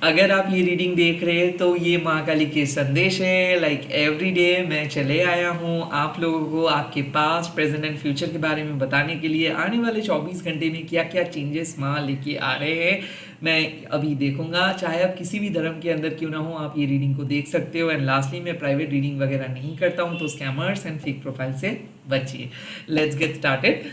अगर आप ये रीडिंग देख रहे हैं तो ये माँ काली के संदेश है। लाइक एवरी डे मैं चले आया हूँ आप लोगों को आपके पास्ट प्रेजेंट एंड फ्यूचर के बारे में बताने के लिए। आने वाले 24 घंटे में क्या क्या चेंजेस माँ लेके आ रहे हैं मैं अभी देखूंगा। चाहे आप किसी भी धर्म के अंदर क्यों ना हो, आप ये रीडिंग को देख सकते हो। एंड लास्टली, मैं प्राइवेट रीडिंग वगैरह नहीं करता हूँ, तो स्कैमर्स एंड फेक प्रोफाइल से बचिए। Let's get started.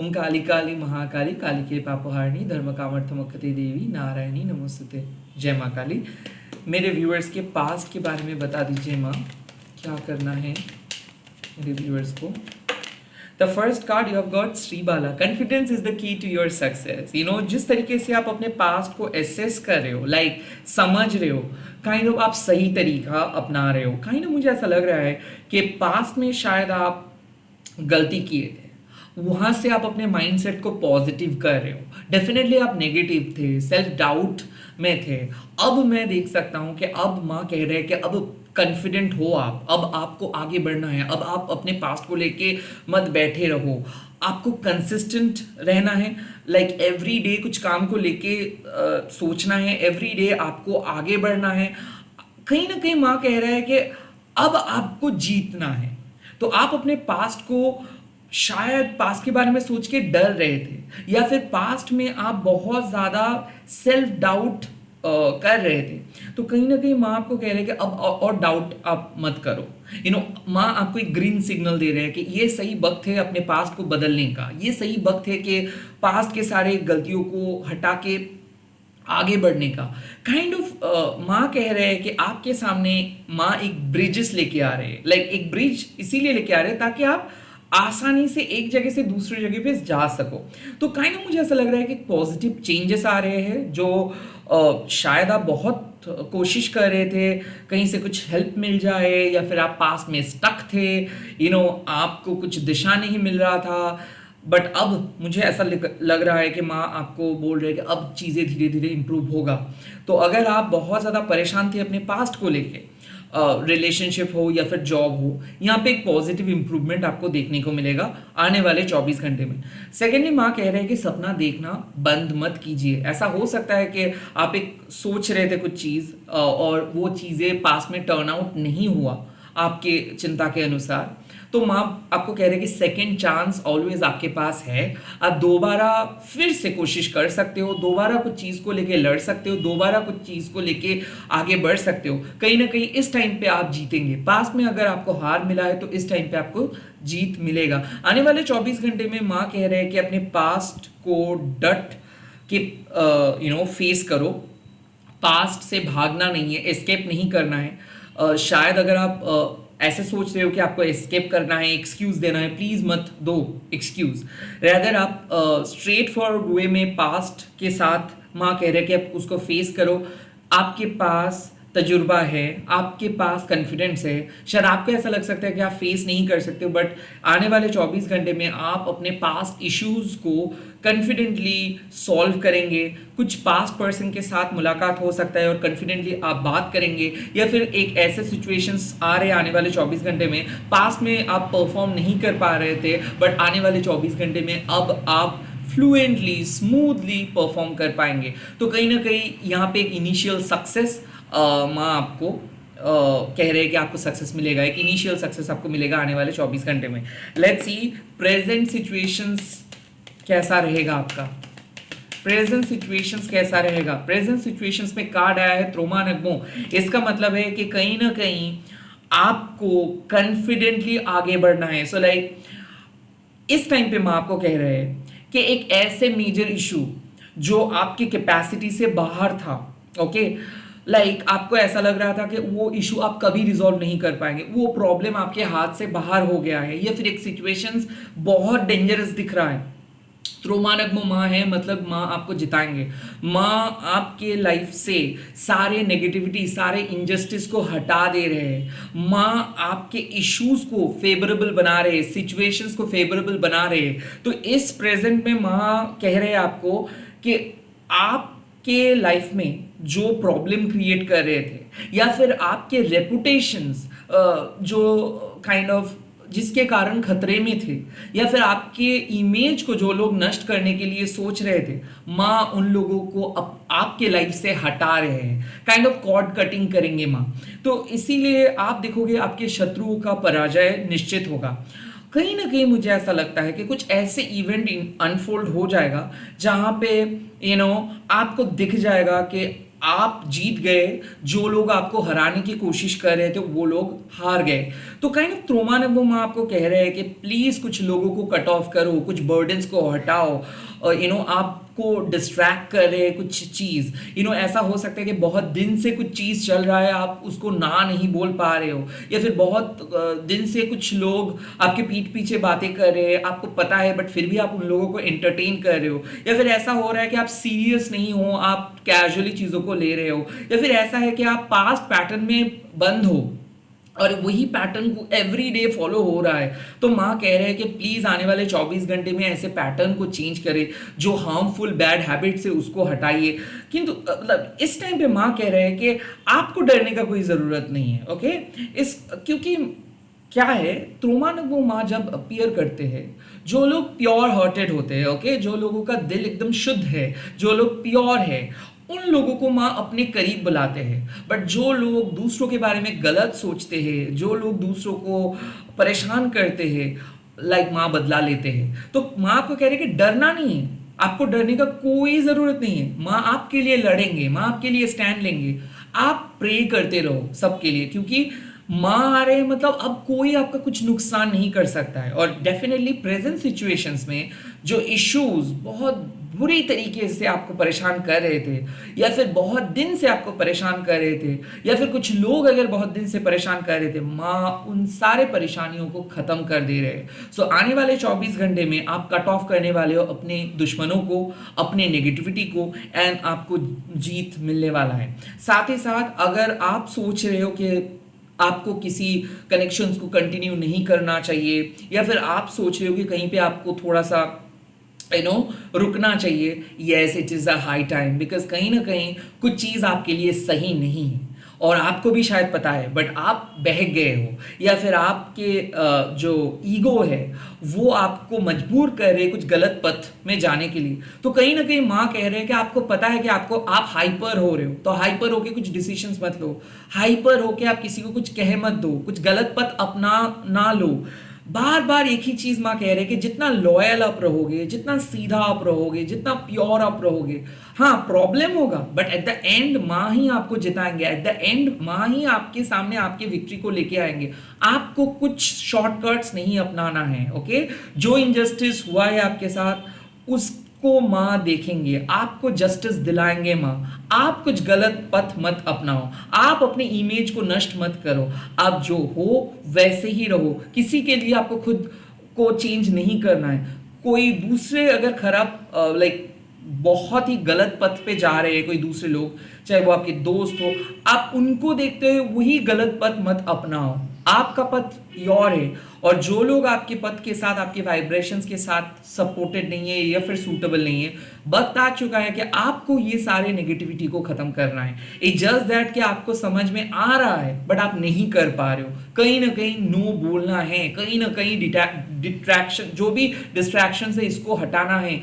ओम काली काली महाकाली कालिके पापहारिणी धर्म कामर्थमोक्षते देवी नारायणी नमोस्तुते। जय माँ काली। मेरे व्यूअर्स के पास्ट के बारे में बता दीजिए माँ, क्या करना है मेरे व्यूअर्स को। The first card you have got Shri Bala. Confidence is the key to your success. You know, जिस तरीके से आप अपने पास्ट को एसेस कर रहे हो, लाइक समझ रहे हो, काइंड ऑफ आप सही तरीका अपना रहे हो। काइंड ऑफ मुझे ऐसा लग रहा है कि पास्ट में शायद आप गलती किए थे, वहां से आप अपने माइंडसेट को पॉजिटिव कर रहे हो। डेफिनेटली आप नेगेटिव थे, सेल्फ डाउट में थे। अब मैं देख सकता हूं कि अब माँ कह रहे हैं कि अब कॉन्फिडेंट हो आप, अब आपको आगे बढ़ना है। अब आप अपने पास्ट को लेके मत बैठे रहो, आपको कंसिस्टेंट रहना है। लाइक एवरी डे कुछ काम को लेके सोचना है, एवरी डे आपको आगे बढ़ना है। कहीं ना कहीं माँ कह रहा है कि अब आपको जीतना है। तो आप अपने पास्ट को, शायद पास्ट के बारे में सोच के डर रहे थे, या फिर पास्ट में आप बहुत ज़्यादा सेल्फ डाउट कर रहे थे। तो कहीं ना कहीं माँ आपको कह रहे हैं कि अब और डाउट आप मत करो। यू नो, माँ आपको एक ग्रीन सिग्नल दे रहे हैं कि ये सही वक्त है अपने पास्ट को बदलने का। ये सही वक्त है कि पास्ट के सारे गलतियों को हटा के आगे बढ़ने का। काइंड ऑफ माँ कह रहे हैं कि आपके सामने माँ एक ब्रिजेस लेके आ रहे हैं। लाइक एक ब्रिज इसीलिए लेके आ रहे हैं ताकि आप आसानी से एक जगह से दूसरी जगह पे जा सको। तो काइंड ऑफ मुझे ऐसा लग रहा है कि पॉजिटिव चेंजेस आ रहे हैं, जो शायद आप बहुत कोशिश कर रहे थे कहीं से कुछ हेल्प मिल जाए, या फिर आप पास में स्टक थे। यू नो, आपको कुछ दिशा नहीं मिल रहा था। बट अब मुझे ऐसा लग रहा है कि माँ आपको बोल रहे हैं कि अब चीज़ें धीरे धीरे इंप्रूव होगा। तो अगर आप बहुत ज़्यादा परेशान थे अपने पास्ट को लेके, रिलेशनशिप हो या फिर जॉब हो, यहाँ पे एक पॉजिटिव इंप्रूवमेंट आपको देखने को मिलेगा आने वाले 24 घंटे में। सेकेंडली, माँ कह रहे हैं कि सपना देखना बंद मत कीजिए। ऐसा हो सकता है कि आप एक सोच रहे थे कुछ चीज़ और वो चीज़ें पास में टर्न आउट नहीं हुआ आपके चिंता के अनुसार। तो माँ आपको कह रहे हैं कि सेकेंड चांस ऑलवेज आपके पास है। आप दोबारा फिर से कोशिश कर सकते हो, दोबारा कुछ चीज़ को लेके लड़ सकते हो, दोबारा कुछ चीज़ को लेके आगे बढ़ सकते हो। कहीं ना कहीं इस टाइम पे आप जीतेंगे। पास्ट में अगर आपको हार मिला है तो इस टाइम पे आपको जीत मिलेगा। आने वाले 24 घंटे में माँ कह रहे हैं कि अपने पास्ट को डट के फेस करो। पास्ट से भागना नहीं है, एस्केप नहीं करना है। शायद अगर आप ऐसे सोच रहे हो कि आपको एस्केप करना है, एक्सक्यूज देना है, प्लीज मत दो एक्सक्यूज। रेदर आप स्ट्रेट फॉरवर्ड वे में पास्ट के साथ माँ कह रहे हैं कि आप उसको फेस करो। आपके पास तजुर्बा है, आपके पास कॉन्फिडेंस है। शायद आपको ऐसा लग सकता है कि आप फेस नहीं कर सकते हो, बट आने वाले 24 घंटे में आप अपने पास्ट इश्यूज को कॉन्फिडेंटली सॉल्व करेंगे। कुछ पास्ट पर्सन के साथ मुलाकात हो सकता है और कॉन्फिडेंटली आप बात करेंगे, या फिर एक ऐसे सिचुएशंस आ रहे हैं आने वाले 24 घंटे में, पास्ट में आप परफॉर्म नहीं कर पा रहे थे बट आने वाले 24 घंटे में अब आप फ्लुएंटली स्मूथली परफॉर्म कर पाएंगे। तो कहीं ना कहीं यहाँ पे एक इनिशियल सक्सेस माँ आपको कह रहे हैं कि आपको सक्सेस मिलेगा, एक इनिशियल सक्सेस आपको मिलेगा आने वाले 24 घंटे में। लेट्स सी प्रेजेंट सिचुएशंस कैसा रहेगा आपका। प्रेजेंट सिचुएशंस कैसा रहेगा। प्रेजेंट सिचुएशंस में कार्ड आया है त्रोमा नगमो। इसका मतलब है कि कहीं ना कहीं आपको कॉन्फिडेंटली आगे बढ़ना है। सो लाइक इस टाइम पे माँ आपको कह रहे हैं कि एक ऐसे मेजर इशू जो आपकी कैपेसिटी से बाहर था, ओके, लाइक आपको ऐसा लग रहा था कि वो इशू आप कभी रिजॉल्व नहीं कर पाएंगे, वो प्रॉब्लम आपके हाथ से बाहर हो गया है, या फिर एक सिचुएशंस बहुत डेंजरस दिख रहा है। त्रोमानगमो माँ है, मतलब माँ आपको जिताएंगे। माँ आपके लाइफ से सारे नेगेटिविटी, सारे इनजस्टिस को हटा दे रहे हैं। माँ आपके इश्यूज को फेवरेबल बना रहे हैं, सिचुएशंस को फेवरेबल बना रहे हैं। तो इस प्रेजेंट में माँ कह रहे हैं आपको कि आपके लाइफ में जो प्रॉब्लम क्रिएट कर रहे थे, या फिर आपके रेपुटेशंस जो काइंड ऑफ जिसके कारण खतरे में थे, या फिर आपके इमेज को जो लोग नष्ट करने के लिए सोच रहे थे, माँ उन लोगों को आपके लाइफ से हटा रहे हैं, काइंड ऑफ कॉर्ड कटिंग करेंगे माँ। तो इसीलिए आप देखोगे आपके शत्रुओं का पराजय निश्चित होगा। कहीं ना कहीं मुझे ऐसा लगता है कि कुछ ऐसे इवेंट अनफोल्ड हो जाएगा जहां पे आपको दिख जाएगा कि आप जीत गए, जो लोग आपको हराने की कोशिश कर रहे थे वो लोग हार गए। तो काइंड ऑफ त्रोमानबुम आपको कह रहे हैं कि प्लीज कुछ लोगों को कट ऑफ करो, कुछ बर्डन्स को हटाओ, आपको डिस्ट्रैक्ट कर रहे कुछ चीज, ऐसा हो सकता है कि बहुत दिन से कुछ चीज चल रहा है, आप उसको ना नहीं बोल पा रहे हो, या फिर बहुत दिन से कुछ लोग आपके पीठ पीछे बातें कर रहे हैं, आपको पता है बट फिर भी आप उन लोगों को एंटरटेन कर रहे हो, या फिर ऐसा हो रहा है कि आप सीरियस नहीं हो, आप कैजुअली चीजों को ले रहे हो, या फिर ऐसा है कि आप पास्ट पैटर्न में बंद हो और वही पैटर्न को एवरी डे फॉलो हो रहा है। तो माँ कह रहे हैं कि प्लीज आने वाले 24 घंटे में ऐसे पैटर्न को चेंज करें, जो हार्मफुल बैड हैबिट्स है उसको हटाइए। किंतु मतलब इस टाइम पे माँ कह रहे हैं कि आपको डरने का कोई जरूरत नहीं है, ओके। क्योंकि क्या है, त्रोमानबुम माँ जब अपीयर करते हैं, जो लोग प्योर हार्टेड होते हैं, ओके, जो लोगों का दिल एकदम शुद्ध है, जो लोग प्योर है, उन लोगों को माँ अपने करीब बुलाते हैं। बट जो लोग दूसरों के बारे में गलत सोचते हैं, जो लोग दूसरों को परेशान करते हैं, लाइक माँ बदला लेते हैं। तो माँ आपको कह रहे हैं कि डरना नहीं है, आपको डरने का कोई जरूरत नहीं है। माँ आपके लिए लड़ेंगे, माँ आपके लिए स्टैंड लेंगे। आप प्रे करते रहो सबके लिए, क्योंकि माँ आ रहे हैं, मतलब अब कोई आपका कुछ नुकसान नहीं कर सकता है। और डेफिनेटली प्रेजेंट सिचुएशंस में जो इश्यूज बहुत बुरी तरीके से आपको परेशान कर रहे थे, या फिर बहुत दिन से आपको परेशान कर रहे थे, या फिर कुछ लोग अगर बहुत दिन से परेशान कर रहे थे, माँ उन सारे परेशानियों को खत्म कर दे रहे हैं। सो आने वाले 24 घंटे में आप कट ऑफ करने वाले हो अपने दुश्मनों को, अपने नेगेटिविटी को, एंड आपको जीत मिलने वाला है। साथ ही साथ अगर आप सोच रहे हो कि आपको किसी कनेक्शंस को कंटिन्यू नहीं करना चाहिए, या फिर आप सोच रहे हो कि कहीं पे आपको थोड़ा सा रुकना चाहिए, yes it is a high time, because कहीं ना कहीं कुछ चीज़ आपके लिए सही नहीं है और आपको भी शायद पता है, बट आप बहक गए हो, या फिर आपके जो ईगो है वो आपको मजबूर कर रहे कुछ गलत पथ में जाने के लिए। तो कहीं ना कहीं माँ कह रहे हैं कि आपको पता है कि आप हाइपर हो रहे हो, तो हाइपर होके कुछ डिसीजंस मत लो, हाइपर होके आप किसी को कुछ कह मत दो, कुछ गलत पथ अपना ना लो। बार बार एक ही चीज माँ कह रहे हैं कि जितना लॉयल आप रहोगे, जितना सीधा आप रहोगे, जितना प्योर आप रहोगे, हाँ प्रॉब्लम होगा बट एट द एंड माँ ही आपको जिताएंगे, एट द एंड माँ ही आपके सामने आपके विक्ट्री को लेके आएंगे। आपको कुछ शॉर्टकट्स नहीं अपनाना है, ओके। जो इनजस्टिस हुआ है आपके साथ उसको माँ देखेंगे, आपको जस्टिस दिलाएंगे माँ। आप कुछ गलत पथ मत अपनाओ, आप अपने इमेज को नष्ट मत करो, आप जो हो वैसे ही रहो। किसी के लिए आपको खुद को चेंज नहीं करना है। कोई दूसरे अगर खराब लाइक बहुत ही गलत पथ पे जा रहे हैं कोई दूसरे लोग, चाहे वो आपके दोस्त हो, आप उनको देखते हुए वही गलत पथ मत अपनाओ। आपका पथ योर है, और जो लोग आपके पथ के साथ, आपके वाइब्रेशंस के साथ सपोर्टेड नहीं है या फिर सूटेबल नहीं है, वक्त आ चुका है कि आपको ये सारे नेगेटिविटी को खत्म करना है। इट जस्ट दैट कि आपको समझ में आ रहा है बट आप नहीं कर पा रहे हो। कहीं ना कहीं नो बोलना है, कहीं ना कहीं डिस्ट्रैक्शन, जो भी डिस्ट्रैक्शन है इसको हटाना है,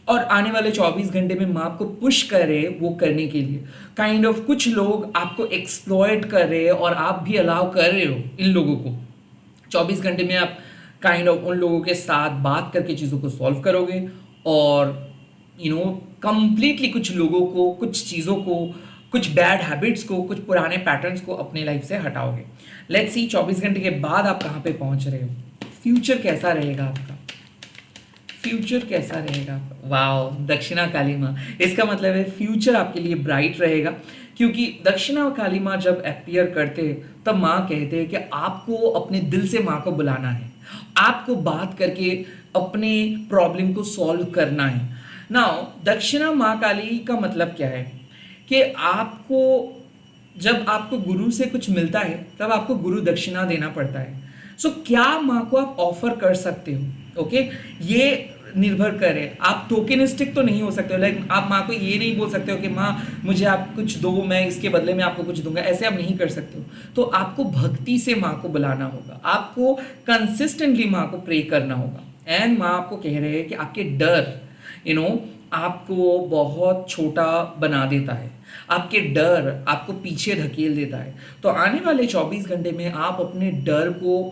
और आने वाले 24 घंटे में माँ आपको पुश कर रहे हैं वो करने के लिए। काइंड ऑफ कुछ लोग आपको एक्सप्लॉयट कर रहे हैं और आप भी अलाउ कर रहे हो इन लोगों को। 24 घंटे में आप काइंड ऑफ उन लोगों के साथ बात करके चीज़ों को सॉल्व करोगे, और कंप्लीटली कुछ लोगों को, कुछ चीज़ों को, कुछ बैड हैबिट्स को, कुछ पुराने पैटर्न्स को अपने लाइफ से हटाओगे। लेट्स सी 24 घंटे के बाद आप कहाँ पे पहुँच रहे हो, फ्यूचर कैसा रहेगा आपका, फ्यूचर कैसा रहेगा। वाओ, दक्षिणा काली माँ, इसका मतलब है फ्यूचर आपके लिए ब्राइट रहेगा। क्योंकि दक्षिणा काली माँ जब अपीयर करते हैं तब माँ कहते हैं कि आपको अपने दिल से माँ को बुलाना है, आपको बात करके अपने प्रॉब्लम को सॉल्व करना है। नाउ दक्षिणा माँ काली का मतलब क्या है कि आपको, जब आपको गुरु से कुछ मिलता है तब आपको गुरु दक्षिणा देना पड़ता है। सो क्या माँ को आप ऑफर कर सकते हो, ओके, ये निर्भर करे, आप टोकेनिस्टिक तो नहीं हो सकते हो। लाइक आप माँ को ये नहीं बोल सकते हो कि माँ मुझे आप कुछ दो, मैं इसके बदले में आपको कुछ दूंगा, ऐसे आप नहीं कर सकते हो। तो आपको भक्ति से माँ को बुलाना होगा, आपको कंसिस्टेंटली माँ को प्रे करना होगा। एंड माँ आपको कह रहे हैं कि आपके डर आपको बहुत छोटा बना देता है, आपके डर आपको पीछे धकेल देता है। तो आने वाले 24 घंटे में आप अपने डर को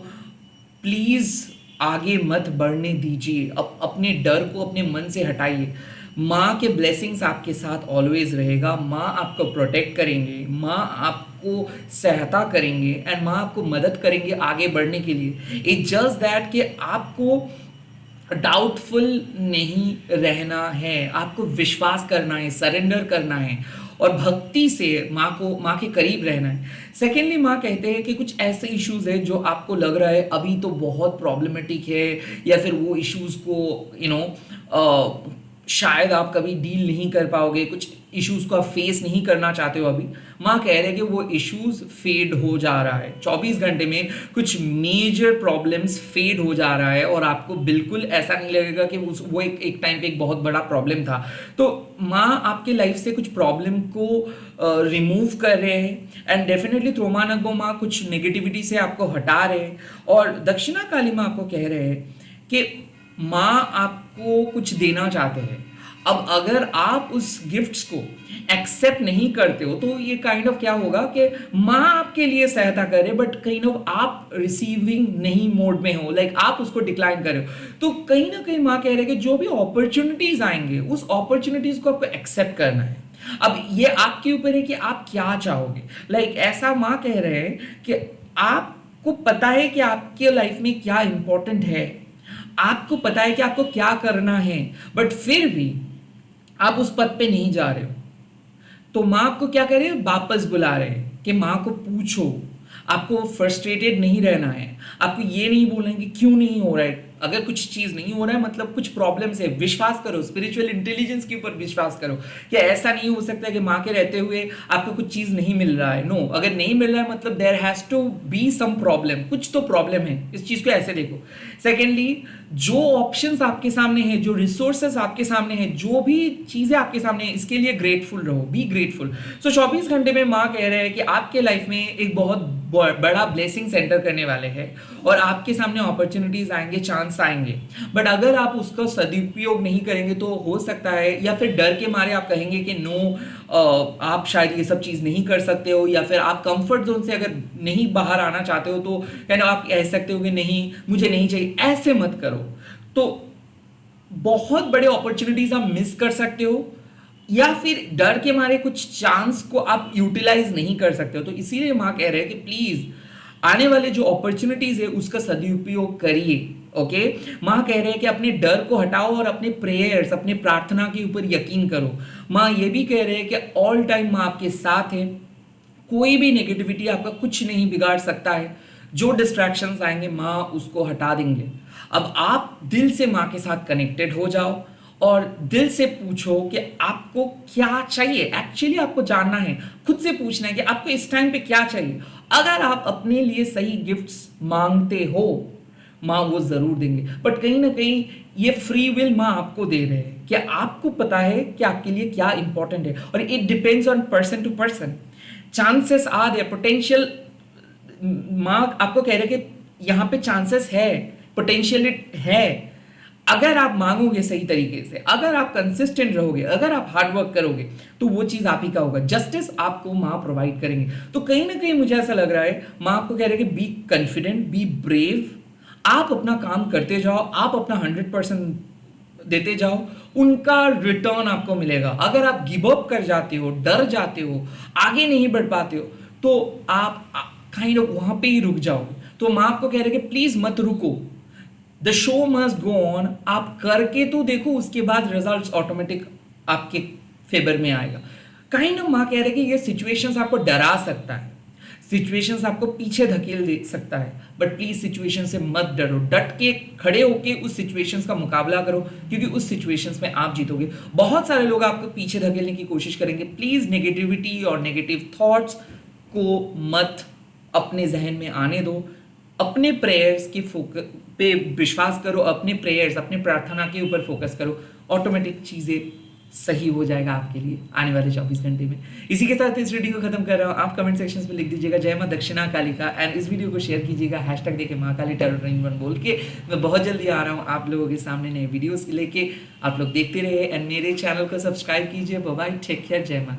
प्लीज आगे मत बढ़ने दीजिए, अपने डर को अपने मन से हटाइए। माँ के ब्लेसिंग्स आपके साथ ऑलवेज रहेगा, माँ आपको प्रोटेक्ट करेंगे, माँ आपको सहायता करेंगे एंड माँ आपको मदद करेंगे आगे बढ़ने के लिए। इट्स जस्ट दैट कि आपको डाउटफुल नहीं रहना है, आपको विश्वास करना है, सरेंडर करना है और भक्ति से माँ के करीब रहना है। सेकेंडली माँ कहते हैं कि कुछ ऐसे इश्यूज है जो आपको लग रहा है अभी तो बहुत प्रॉब्लमेटिक है, या फिर वो इश्यूज को शायद आप कभी डील नहीं कर पाओगे, कुछ इश्यूज को आप फेस नहीं करना चाहते हो अभी। माँ कह रहे हैं कि वो इश्यूज फेड हो जा रहा है 24 घंटे में, कुछ मेजर प्रॉब्लम्स फेड हो जा रहा है और आपको बिल्कुल ऐसा नहीं लगेगा कि वो एक टाइम पे एक बहुत बड़ा प्रॉब्लम था। तो माँ आपके लाइफ से कुछ प्रॉब्लम को रिमूव कर रहे हैं एंड डेफिनेटली त्रोमानगो माँ कुछ नेगेटिविटी से आपको हटा रहे हैं। और दक्षिणा काली माँ आपको कह रहे हैं कि माँ आपको कुछ देना चाहते हैं। अब अगर आप उस गिफ्ट्स को एक्सेप्ट नहीं करते हो तो ये काइंड ऑफ क्या होगा कि माँ आपके लिए सहायता करे बट काइंड ऑफ आप रिसीविंग नहीं मोड में हो, लाइक आप उसको डिक्लाइन कर रहे हो। तो कहीं ना कहीं माँ कह रहे हैं कि जो भी अपॉर्चुनिटीज आएंगे उस अपॉर्चुनिटीज को आपको एक्सेप्ट करना है। अब ये आपके ऊपर है कि आप क्या चाहोगे। लाइक ऐसा माँ कह रहे हैं कि आपको पता है कि आपके लाइफ में क्या इंपॉर्टेंट है, आपको पता है कि आपको क्या करना है, बट फिर भी आप उस पद पे नहीं जा रहे हो। तो माँ आपको क्या कर रहे हैं, वापस बुला रहे हैं कि माँ को पूछो। आपको फ्रस्ट्रेटेड नहीं रहना है, आपको ये नहीं बोलना है कि क्यों नहीं हो रहा है। अगर कुछ चीज़ नहीं हो रहा है मतलब कुछ प्रॉब्लम्स है, विश्वास करो, स्पिरिचुअल इंटेलिजेंस के ऊपर विश्वास करो कि ऐसा नहीं हो सकता कि माँ के रहते हुए आपको कुछ चीज़ नहीं मिल रहा है। नो, अगर नहीं मिल रहा है मतलब there has to be some problem, कुछ तो प्रॉब्लम है। इस चीज़ को ऐसे देखो। सेकेंडली, जो ऑप्शंस आपके सामने हैं, जो रिसोर्सेस आपके सामने हैं, जो भी चीज़ें आपके सामने हैं, इसके लिए ग्रेटफुल रहो, बी ग्रेटफुल। सो 24 घंटे में माँ कह रहे हैं कि आपके लाइफ में एक बहुत बड़ा ब्लेसिंग सेंटर करने वाले हैं और आपके सामने अपॉर्चुनिटीज आएंगे, चांस आएंगे। बट अगर आप उसका सदुपयोग नहीं करेंगे तो हो सकता है, या फिर डर के मारे आप कहेंगे कि नो, आप शायद ये सब चीज़ नहीं कर सकते हो, या फिर आप कंफर्ट जोन से अगर नहीं बाहर आना चाहते हो तो कहना आप कह सकते हो कि नहीं मुझे नहीं चाहिए। ऐसे मत करो, तो बहुत बड़े अपॉर्चुनिटीज आप मिस कर सकते हो, या फिर डर के मारे कुछ चांस को आप यूटिलाइज नहीं कर सकते हो। तो इसीलिए माँ कह रहे हैं कि प्लीज आने वाले जो अपॉर्चुनिटीज है उसका सदुपयोग करिए। ओके, माँ कह रहे हैं कि अपने डर को हटाओ और अपने प्रेयर्स, अपने प्रार्थना के ऊपर यकीन करो। माँ ये भी कह रहे हैं कि ऑल टाइम माँ आपके साथ है, कोई भी नेगेटिविटी आपका कुछ नहीं बिगाड़ सकता है। जो डिस्ट्रैक्शंस आएंगे माँ उसको हटा देंगे। अब आप दिल से माँ के साथ कनेक्टेड हो जाओ और दिल से पूछो कि आपको क्या चाहिए। एक्चुअली आपको जानना है, खुद से पूछना है कि आपको इस टाइम पे क्या चाहिए। अगर आप अपने लिए सही गिफ्ट्स मांगते हो माँ वो जरूर देंगे, बट कहीं ना कहीं ये फ्री विल माँ आपको दे रहे हैं कि आपको पता है कि आपके लिए क्या इंपॉर्टेंट है और it depends on person to person. Chances are there, potential माँ आपको कह रहे हैं कि यहाँ पे चांसेस है, पोटेंशियल है। अगर आप मांगोगे सही तरीके से, अगर आप कंसिस्टेंट रहोगे, अगर आप हार्ड वर्क करोगे तो वो चीज आप ही का होगा। जस्टिस आपको माँ प्रोवाइड करेंगे। तो कहीं ना कहीं मुझे ऐसा लग रहा है माँ आपको कह रहे हैं कि बी कॉन्फिडेंट, बी ब्रेव, आप अपना काम करते जाओ, आप अपना 100% देते जाओ, उनका रिटर्न आपको मिलेगा। अगर आप गिव अप कर जाते हो, डर जाते हो, आगे नहीं बढ़ पाते हो तो आप काइंड ऑफ वहां पे ही रुक जाओगे। तो माँ आपको कह रहे हैं कि प्लीज मत रुको, the show must go on. आप करके तो देखो, उसके बाद रिजल्ट्स ऑटोमेटिक आपके फेवर में आएगा। काइंड ऑफ माँ कह रहे हैं कि ये सिचुएशंस आपको डरा सकता है, सिचुएशंस आपको पीछे धकेल दे सकता है, बट प्लीज सिचुएशन से मत डरो, डट के खड़े होके उस सिचुएशंस का मुकाबला करो, क्योंकि उस सिचुएशंस में आप जीतोगे। बहुत सारे लोग आपको पीछे धकेलने की कोशिश करेंगे। प्लीज नेगेटिविटी और नेगेटिव थॉट्स को मत अपने जहन में आने दो। अपने प्रेयर्स की पे विश्वास करो, अपने प्रेयर्स, अपने प्रार्थना के ऊपर फोकस करो, ऑटोमेटिक चीज़ें सही हो जाएगा आपके लिए आने वाले 24 घंटे में। इसी के साथ इस वीडियो को खत्म कर रहा हूँ। आप कमेंट सेक्शंस में लिख दीजिएगा जय मां दक्षिणा काली का, एंड इस वीडियो को शेयर कीजिएगा हैशटैग देके महाकाली टैरोट रीडिंग 1 बोल के। मैं बहुत जल्दी आ रहा हूँ आप लोगों के सामने नए वीडियोस लेके। आप लोग देखते रहे एंड मेरे चैनल को सब्सक्राइब कीजिए। बाय बाय, टेक केयर, जय मां।